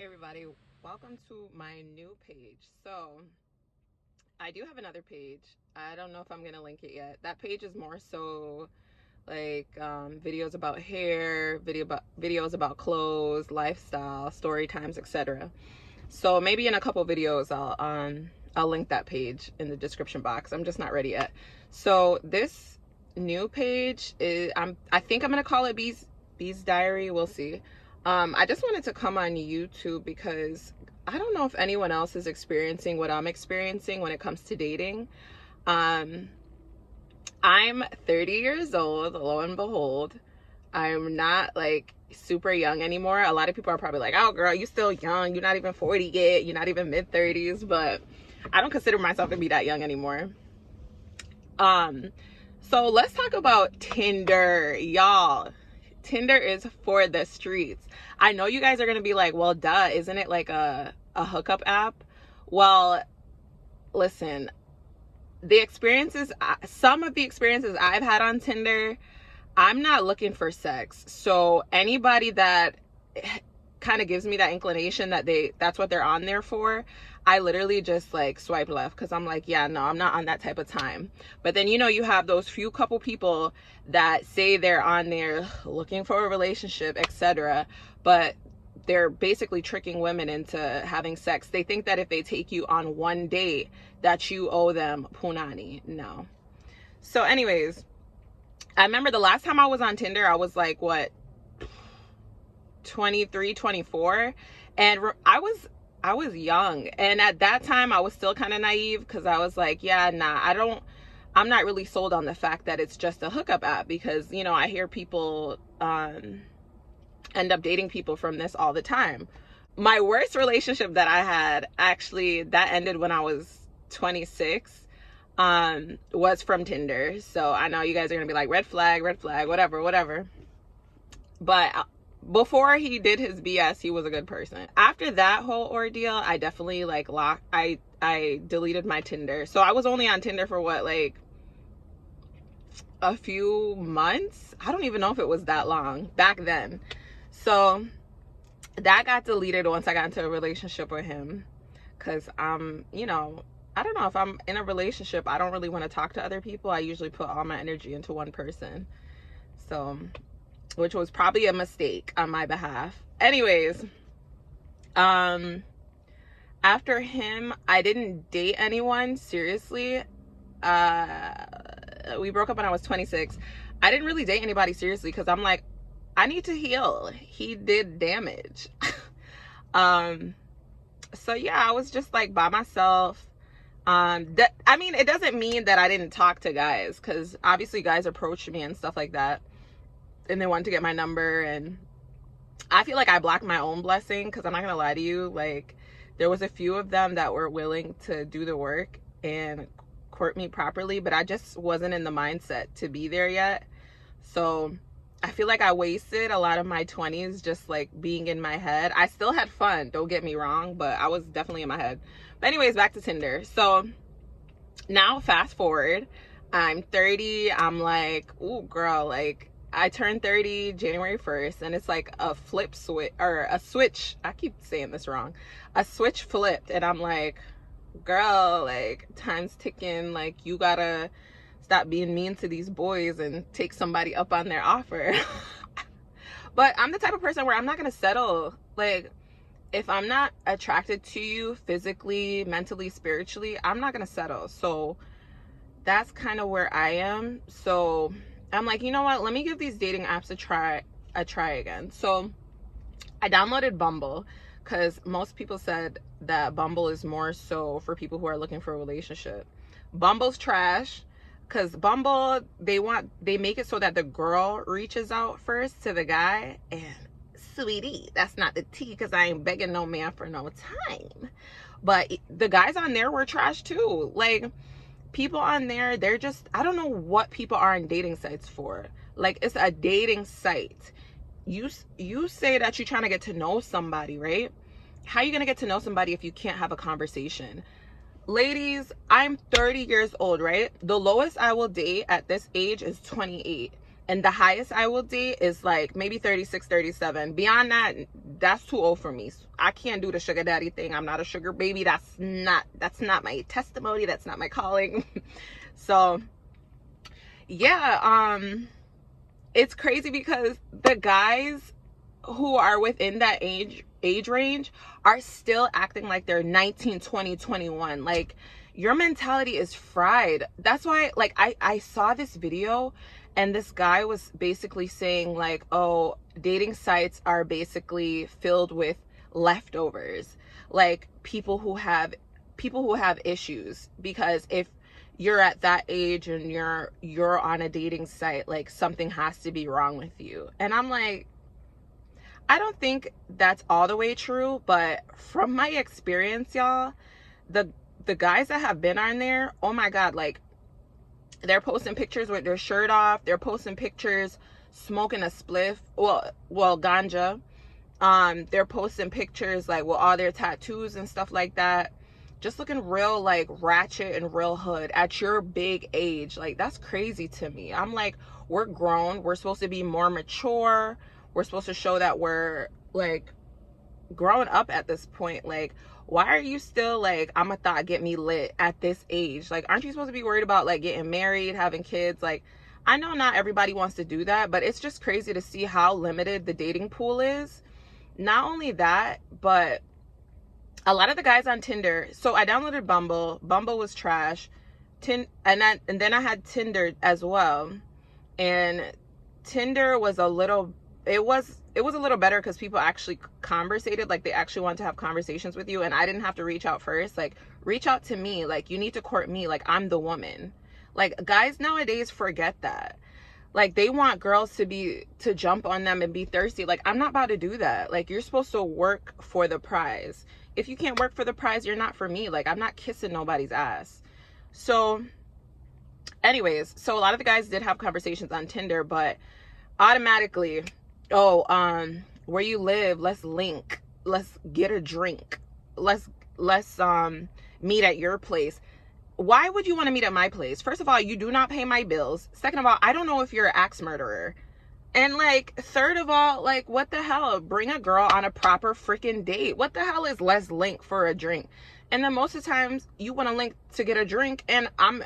Hey everybody, welcome to my new page. So I do have another page. I don't know if I'm gonna link it yet. That page is more so like videos about hair, videos about clothes, lifestyle, story times, etc. So maybe in a couple videos I'll link that page in the description box. I'm just not ready yet. So this new page is I think I'm gonna call it Bee's Diary. We'll see. I just wanted to come on YouTube because I don't know if anyone else is experiencing what I'm experiencing when it comes to dating. Um, I'm 30 years old, lo and behold. I'm not like super young anymore. A lot of people are probably like, oh girl, you still young. You're not even 40 yet. You're not even mid 30s, but I don't consider myself to be that young anymore. Um, so let's talk about Tinder, y'all. Tinder is for the streets. I know you guys are gonna be like, well, duh, isn't it like a hookup app? Well, listen, the experiences, some of the experiences I've had on Tinder, I'm not looking for sex. So anybody that kind of gives me that inclination that that's what they're on there for, I literally just like swipe left because I'm like, yeah, no, I'm not on that type of time. But then you have those few couple people that say they're on there looking for a relationship, etc. But they're basically tricking women into having sex. They think that if they take you on one date that you owe them punani. No. So anyways, I remember the last time I was on Tinder, I was like, what, 23, 24, and I was young, and at that time I was still kind of naive because I was like, yeah, nah, I'm not really sold on the fact that it's just a hookup app because I hear people end up dating people from this all the time. My worst relationship that I had, actually, that ended when I was 26, was from Tinder. So I know you guys are gonna be like, red flag, whatever. But before he did his BS, he was a good person. After that whole ordeal, I definitely like I deleted my Tinder. So I was only on Tinder for what, like a few months? I don't even know if it was that long back then. So that got deleted once I got into a relationship with him. Cause I don't know, if I'm in a relationship, I don't really want to talk to other people. I usually put all my energy into one person. So, which was probably a mistake on my behalf. Anyways, after him, I didn't date anyone seriously. We broke up when I was 26. I didn't really date anybody seriously because I'm like, I need to heal. He did damage. So yeah, I was just like by myself. I mean, it doesn't mean that I didn't talk to guys, because obviously guys approached me and stuff like that, and they wanted to get my number, and I feel like I blocked my own blessing, because I'm not gonna lie to you, like, there was a few of them that were willing to do the work and court me properly, but I just wasn't in the mindset to be there yet. So I feel like I wasted a lot of my 20s just like being in my head. I still had fun, don't get me wrong, but I was definitely in my head. But anyways, back to Tinder. So now fast forward, I'm 30. I'm like, ooh, girl, like, I turned 30 January 1st, and it's like a flip switch, or a switch. I keep saying this wrong. A switch flipped, and I'm like, girl, like, time's ticking. Like, you gotta stop being mean to these boys and take somebody up on their offer. But I'm the type of person where I'm not gonna settle. Like, if I'm not attracted to you physically, mentally, spiritually, I'm not gonna settle. So that's kind of where I am. So I'm like, you know what, let me give these dating apps a try again. So I downloaded Bumble because most people said that Bumble is more so for people who are looking for a relationship. Bumble's trash, because Bumble, they make it so that the girl reaches out first to the guy, and sweetie, that's not the tea, because I ain't begging no man for no time. But the guys on there were trash too. Like, people on there, they're just, I don't know what people are on dating sites for. Like, it's a dating site. You say that you're trying to get to know somebody, right? How are you gonna get to know somebody if you can't have a conversation? Ladies, I'm 30 years old, right? The lowest I will date at this age is 28. And the highest I will date is like maybe 36, 37. Beyond that, that's too old for me. I can't do the sugar daddy thing. I'm not a sugar baby. That's not my testimony. That's not my calling. So yeah, it's crazy because the guys who are within that age range are still acting like they're 19, 20, 21. Like, your mentality is fried. That's why, like, I saw this video and this guy was basically saying like, oh, dating sites are basically filled with leftovers, like people who have issues, because if you're at that age and you're on a dating site, like, something has to be wrong with you. And I'm like, I don't think that's all the way true, but from my experience, y'all, the guys that have been on there, oh my God, like, they're posting pictures with their shirt off. They're posting pictures smoking a spliff, well, ganja. They're posting pictures like with all their tattoos and stuff like that, just looking real like ratchet and real hood at your big age. Like, that's crazy to me. I'm like, we're grown. We're supposed to be more mature. We're supposed to show that we're like growing up at this point. Like, why are you still like, I'm a thought get me lit at this age? Like, aren't you supposed to be worried about like getting married, having kids? Like, I know not everybody wants to do that, but it's just crazy to see how limited the dating pool is. Not only that, but a lot of the guys on Tinder, so I downloaded Bumble. Bumble was trash. And then I had Tinder as well. And Tinder was a little, it was a little better because people actually conversated, like, they actually want to have conversations with you, and I didn't have to reach out first. Like, reach out to me, like, you need to court me, like, I'm the woman. Like, guys nowadays forget that. Like, they want girls to jump on them and be thirsty. Like, I'm not about to do that. Like, you're supposed to work for the prize. If you can't work for the prize, you're not for me. Like, I'm not kissing nobody's ass. So anyways, so a lot of the guys did have conversations on Tinder, but automatically, oh, where you live, let's link, let's get a drink, let's meet at your place. Why would you want to meet at my place? First of all, you do not pay my bills. Second of all, I don't know if you're an axe murderer. And like, third of all, like, what the hell? Bring a girl on a proper freaking date. What the hell is let's link for a drink? And then most of the times you want to link to get a drink, and I'm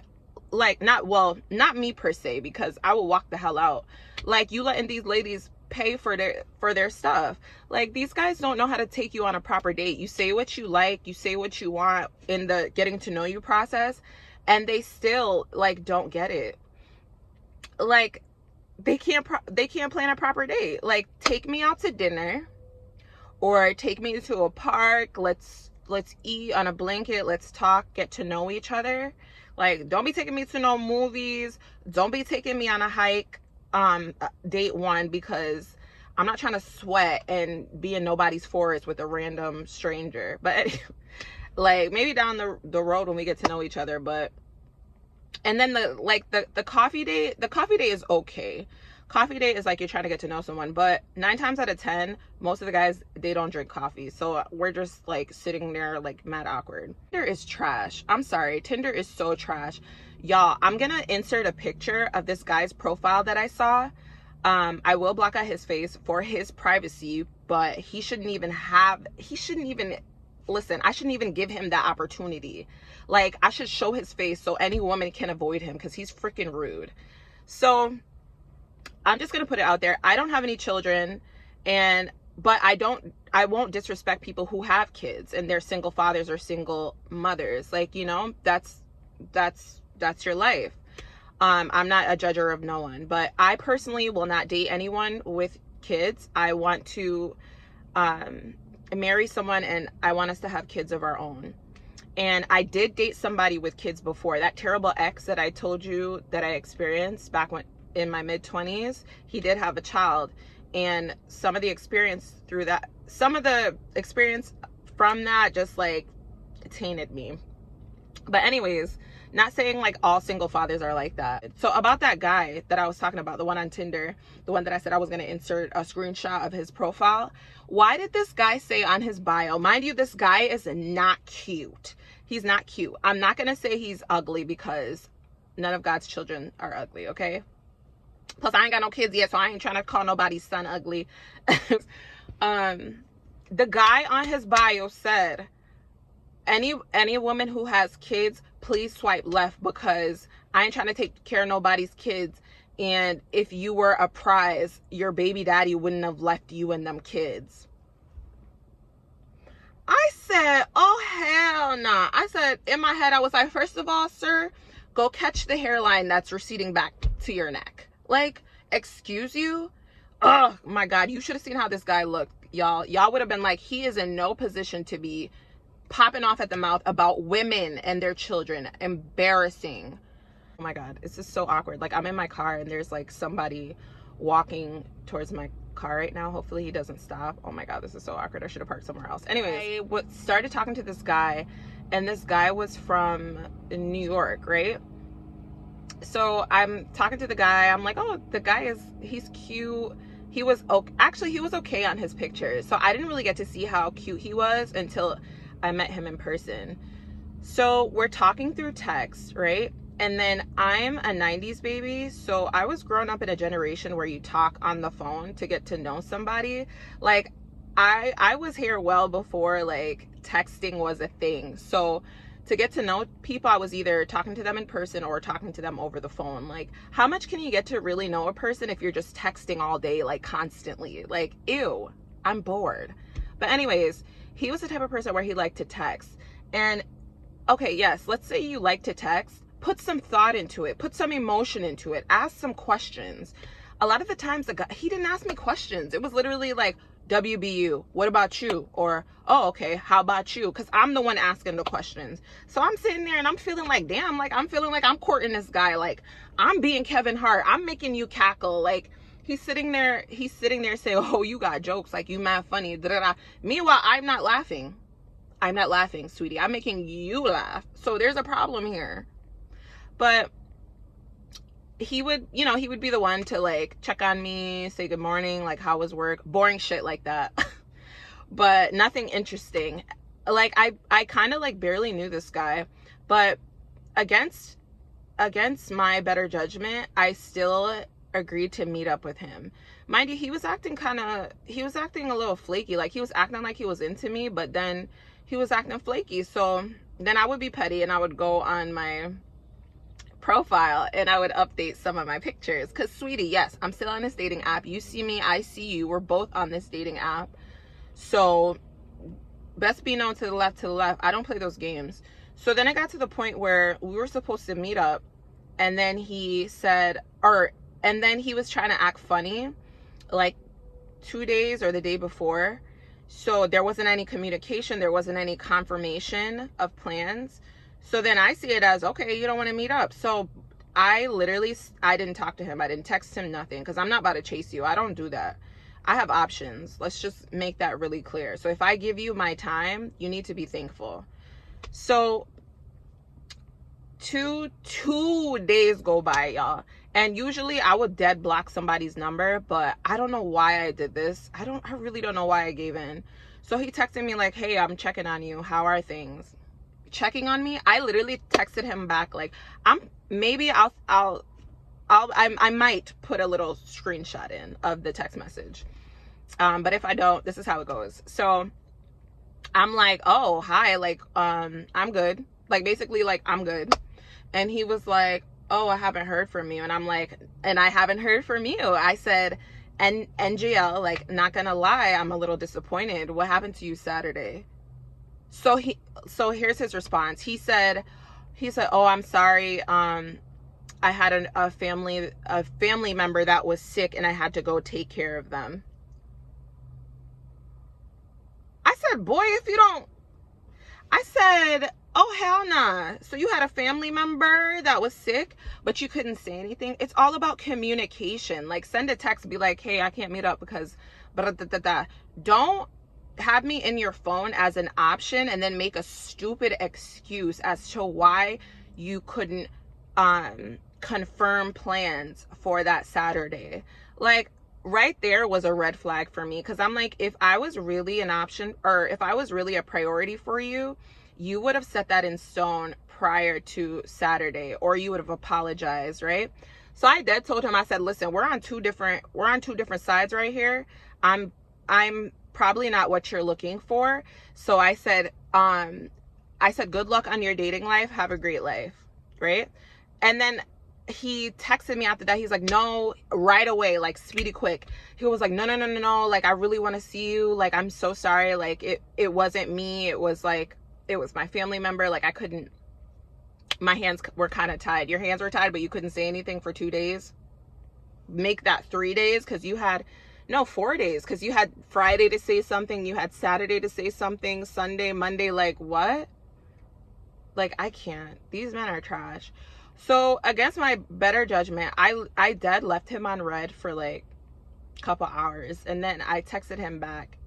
like, not me per se, because I will walk the hell out. Like, you letting these ladies pay for their stuff. Like, these guys don't know how to take you on a proper date. You say what you like, you say what you want in the getting to know you process, and they still like don't get it. Like, they can't plan a proper date. Like, take me out to dinner, or take me to a park. Let's eat on a blanket. Let's talk, get to know each other. Like, don't be taking me to no movies. Don't be taking me on a hike, date one, because I'm not trying to sweat and be in nobody's forest with a random stranger. But like, maybe down the road when we get to know each other. But, and then the coffee date is okay. Coffee date is like you're trying to get to know someone, but 9 times out of 10, most of the guys, they don't drink coffee. So we're just like sitting there like mad awkward. Tinder is trash. I'm sorry. Tinder is so trash. Y'all, I'm gonna insert a picture of this guy's profile that I saw. I will block out his face for his privacy, but he shouldn't even listen, I shouldn't even give him that opportunity. Like, I should show his face so any woman can avoid him, because he's freaking rude. So I'm just gonna put it out there. I don't have any children, but I won't disrespect people who have kids and they're single fathers or single mothers. Like, you know, that's your life. I'm not a judger of no one, but I personally will not date anyone with kids. I want to marry someone, and I want us to have kids of our own. And I did date somebody with kids before. That terrible ex that I told you that I experienced back when in my mid-20s, he did have a child, and some of the experience from that just like tainted me. But anyways, not saying like all single fathers are like that. So about that guy that I was talking about, the one on Tinder, the one that I said I was going to insert a screenshot of his profile, why did this guy say on his bio, mind you, this guy is not cute. He's not cute. I'm not going to say he's ugly, because none of God's children are ugly, okay? Plus, I ain't got no kids yet, so I ain't trying to call nobody's son ugly. The guy on his bio said, any woman who has kids, please swipe left, because I ain't trying to take care of nobody's kids. And if you were a prize, your baby daddy wouldn't have left you and them kids. I said, oh, hell nah. I said, in my head, I was like, first of all, sir, go catch the hairline that's receding back to your neck. Like, excuse you? Oh, my God. You should have seen how this guy looked, y'all. Y'all would have been like, he is in no position to be popping off at the mouth about women and their children. Embarrassing. Oh, my God. It's just so awkward. Like, I'm in my car, and there's, like, somebody walking towards my car right now. Hopefully he doesn't stop. Oh, my God. This is so awkward. I should have parked somewhere else. Anyways, I started talking to this guy, and this guy was from New York, right? So I'm talking to the guy. I'm like, oh, the guy he's cute. He was okay. Actually, he was okay on his pictures. So I didn't really get to see how cute he was until I met him in person. So we're talking through text, right? And then I'm a 90s baby. So I was growing up in a generation where you talk on the phone to get to know somebody. Like, I was here well before, like, texting was a thing. So to get to know people, I was either talking to them in person or talking to them over the phone. Like, how much can you get to really know a person if you're just texting all day, like, constantly? Like, ew, I'm bored. But anyways, he was the type of person where he liked to text. And okay, yes, let's say you like to text. Put some thought into it. Put some emotion into it. Ask some questions. A lot of the times, the guy, he didn't ask me questions. It was literally like, WBU, what about you? Or, oh, okay, how about you? Because I'm the one asking the questions. So I'm sitting there and I'm feeling like, damn, like, I'm feeling like I'm courting this guy. Like, I'm being Kevin Hart. I'm making you cackle. Like, he's sitting there saying, oh, you got jokes. Like, you mad funny. Da-da-da. Meanwhile, I'm not laughing. I'm not laughing, sweetie. I'm making you laugh. So there's a problem here. But he would, you know, he would be the one to, like, check on me, say good morning, like, how was work, boring shit like that. But nothing interesting. Like, I kind of, like, barely knew this guy, but against my better judgment, I still agreed to meet up with him. Mind you, he was acting a little flaky. Like, he was acting like he was into me, but then he was acting flaky. So then I would be petty and I would go on my profile and I would update some of my pictures. Because, sweetie, yes, I'm still on this dating app. You see me, I see you. We're both on this dating app. So best be known to the left, I don't play those games. So then it got to the point where we were supposed to meet up, and then he said, and then he was trying to act funny like 2 days or the day before. So there wasn't any communication, there wasn't any confirmation of plans. So then I see it as, okay, you don't want to meet up. So I didn't talk to him. I didn't text him, nothing, because I'm not about to chase you. I don't do that. I have options. Let's just make that really clear. So if I give you my time, you need to be thankful. So two days go by, y'all. And usually I would dead block somebody's number, but I don't know why I did this. I really don't know why I gave in. So he texted me like, hey, I'm checking on you. How are things? Checking on me? I literally texted him back like, I might put a little screenshot in of the text message. But if I don't, this is how it goes. So I'm like, oh, hi, like, I'm good. Like, basically, like, I'm good. And he was like, oh, I haven't heard from you. And I'm like, and I haven't heard from you. I said, and NGL, like, not gonna lie, I'm a little disappointed. What happened to you Saturday? So here's his response. He said, oh, I'm sorry. I had a family member that was sick and I had to go take care of them. I said, boy, I said, oh, hell nah. So you had a family member that was sick, but you couldn't say anything. It's all about communication. Like, send a text, be like, hey, I can't meet up because, don't have me in your phone as an option and then make a stupid excuse as to why you couldn't confirm plans for that Saturday. Like, right there was a red flag for me, because I'm like, if I was really an option, or if I was really a priority for you, you would have set that in stone prior to Saturday, or you would have apologized, right? So I did told him, I said, listen, we're on two different sides right here. I'm probably not what you're looking for. So I said, good luck on your dating life. Have a great life. Right. And then he texted me after that. He's like, no, right away, like speedy quick. He was like, no. Like, I really want to see you. Like, I'm so sorry. Like, it wasn't me. It was my family member. Like, I couldn't, my hands were kind of tied. Your hands were tied, but you couldn't say anything for 2 days. Make that 3 days, because you had, no, 4 days, because you had Friday to say something, you had Saturday to say something, Sunday, Monday. Like, what? Like, I can't. These men are trash. So against my better judgment, I dead left him on red for like a couple hours, and then I texted him back.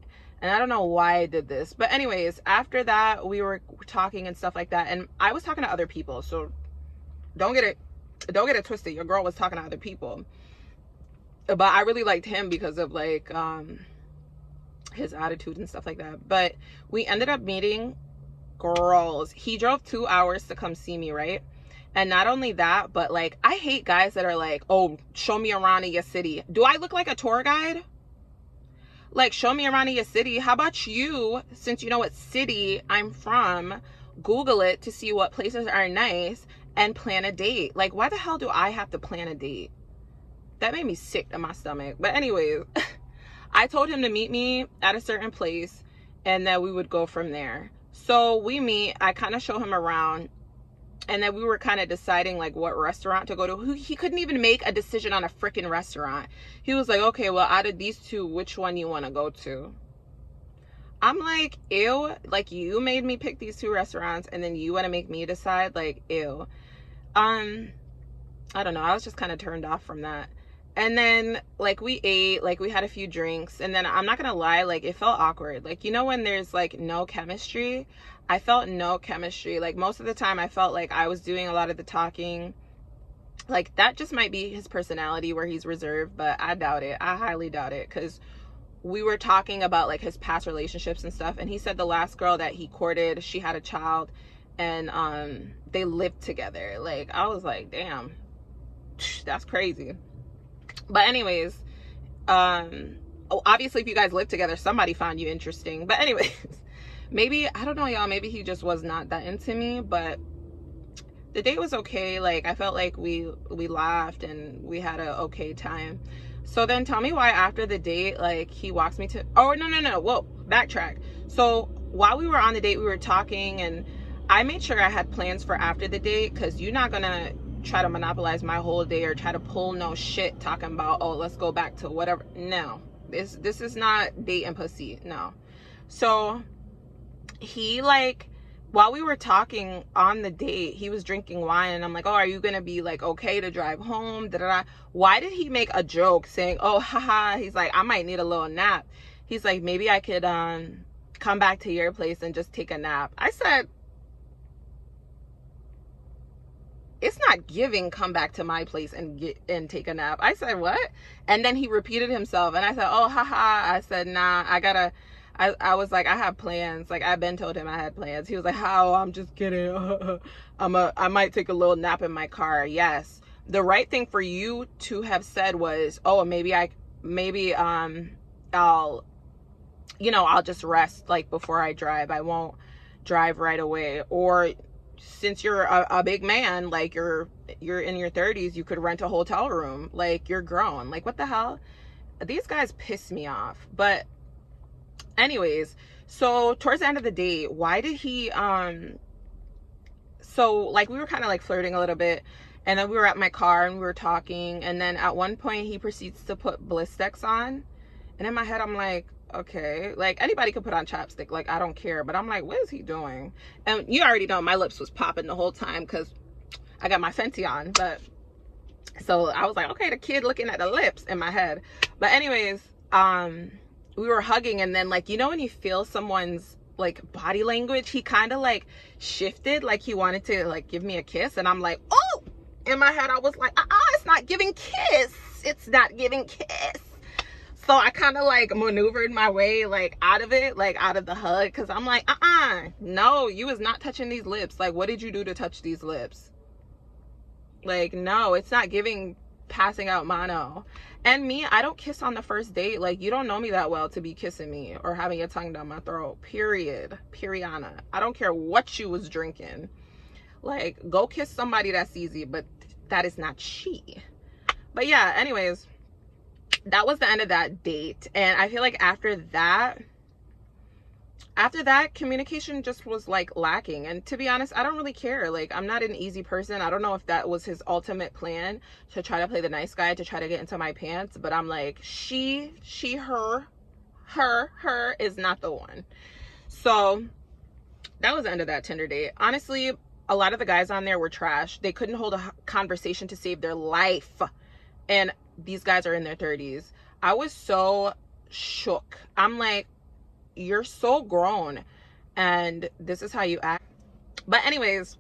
And I don't know why I did this, but anyways, after that, we were talking and stuff like that, and I was talking to other people, so don't get it twisted. Your girl was talking to other people, but I really liked him because of like his attitude and stuff like that. But we ended up meeting. Girls, he drove 2 hours to come see me, right? And not only that, but like, I hate guys that are like, oh, show me around in your city. Do I look like a tour guide? Like, show me around in your city. How about you, since you know what city I'm from, Google it to see what places are nice and plan a date. Like, why the hell do I have to plan a date? That made me sick to my stomach. But anyways, I told him to meet me at a certain place and that we would go from there. So we meet, I kind of show him around, and then we were kind of deciding like what restaurant to go to. He couldn't even make a decision on a freaking restaurant. He was like, okay, well, out of these two, which one you want to go to? I'm like, ew, like, you made me pick these two restaurants and then you want to make me decide? Like, ew. I don't know, I was just kind of turned off from that. And then like we ate, like we had a few drinks, and then I'm not gonna lie, like it felt awkward. Like, you know when there's like no chemistry? I felt no chemistry. Like, most of the time I felt like I was doing a lot of the talking. Like, that just might be his personality where he's reserved, but I doubt it. I highly doubt it, because we were talking about like his past relationships and stuff, and he said the last girl that he courted, she had a child, and they lived together. Like, I was like, damn, that's crazy. But anyways, obviously if you guys live together, somebody found you interesting. But anyways, maybe, I don't know, y'all, maybe he just was not that into me. But the date was okay. Like, I felt like we laughed and we had a okay time. So then tell me why after the date, like, he walks me to, oh, no, whoa, backtrack. So while we were on the date, we were talking, and I made sure I had plans for after the date, because you're not gonna try to monopolize my whole day or try to pull no shit talking about, oh, let's go back to whatever. No, this is not date and pussy. No. So he, like, while we were talking on the date, he was drinking wine, and I'm like, oh, are you gonna be like okay to drive home? Da-da-da. Why did he make a joke saying, oh, haha, he's like, I might need a little nap. He's like, maybe I could come back to your place and just take a nap. I said, it's not giving come back to my place and take a nap. I said, what? And then he repeated himself, and I said, oh, haha. I said, nah, I was like, I have plans. Like, I've been told him I had plans. He was like, how? I'm just kidding. I might take a little nap in my car. Yes. The right thing for you to have said was, oh, maybe I'll just rest, like, before I drive. I won't drive right away. Or, since you're a big man, like, you're in your 30s, you could rent a hotel room. Like, you're grown. Like, what the hell? These guys piss me off. But anyways, so towards the end of the date, why did he so, like, we were kind of like flirting a little bit, and then we were at my car and we were talking, and then at one point he proceeds to put Blistex on, and in my head I'm like, okay, like, anybody could put on chapstick, like, I don't care. But I'm like, what is he doing? And you already know my lips was popping the whole time because I got my Fenty on. But so I was like, okay, the kid looking at the lips in my head. But anyways, we were hugging, and then, like, you know when you feel someone's like body language, he kind of like shifted, like he wanted to like give me a kiss, and I'm like, oh, in my head I was like, it's not giving kiss, it's not giving kiss. So I kind of like maneuvered my way like out of it, like out of the hug, because I'm like, no, you was not touching these lips. Like, what did you do to touch these lips? Like, no, it's not giving passing out mono. And me, I don't kiss on the first date. Like, you don't know me that well to be kissing me or having your tongue down my throat. Period. Periana. I don't care what you was drinking. Like, go kiss somebody that's easy, but that is not she. But yeah, anyways, that was the end of that date. And I feel like after that, communication just was like lacking. And to be honest, I don't really care. Like, I'm not an easy person. I don't know if that was his ultimate plan, to try to play the nice guy, to try to get into my pants. But I'm like, her is not the one. So that was the end of that Tinder date. Honestly, a lot of the guys on there were trash. They couldn't hold a conversation to save their life. And these guys are in their 30s. I was so shook. I'm like, you're so grown and this is how you act. But anyways,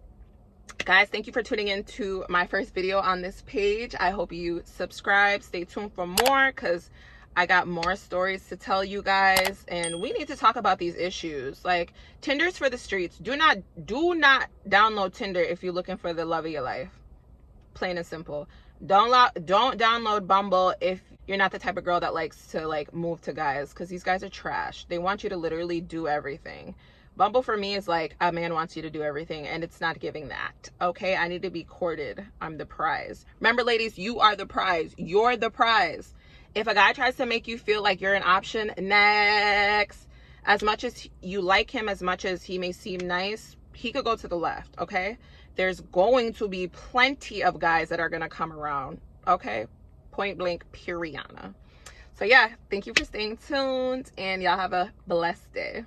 guys, thank you for tuning in to my first video on this page. I hope you subscribe. Stay tuned for more, because I got more stories to tell you guys, and we need to talk about these issues. Like, Tinder's for the streets. Do not download Tinder if you're looking for the love of your life. Plain and simple. Don't download Bumble if you're not the type of girl that likes to like move to guys, because these guys are trash. They want you to literally do everything. Bumble for me is like a man wants you to do everything, and it's not giving that. Okay, I need to be courted. I'm the prize. Remember, ladies, you are the prize. You're the prize. If a guy tries to make you feel like you're an option, next. As much as you like him, as much as he may seem nice, he could go to the left. Okay, there's going to be plenty of guys that are going to come around. Okay, point blank, period. So yeah, thank you for staying tuned, and y'all have a blessed day.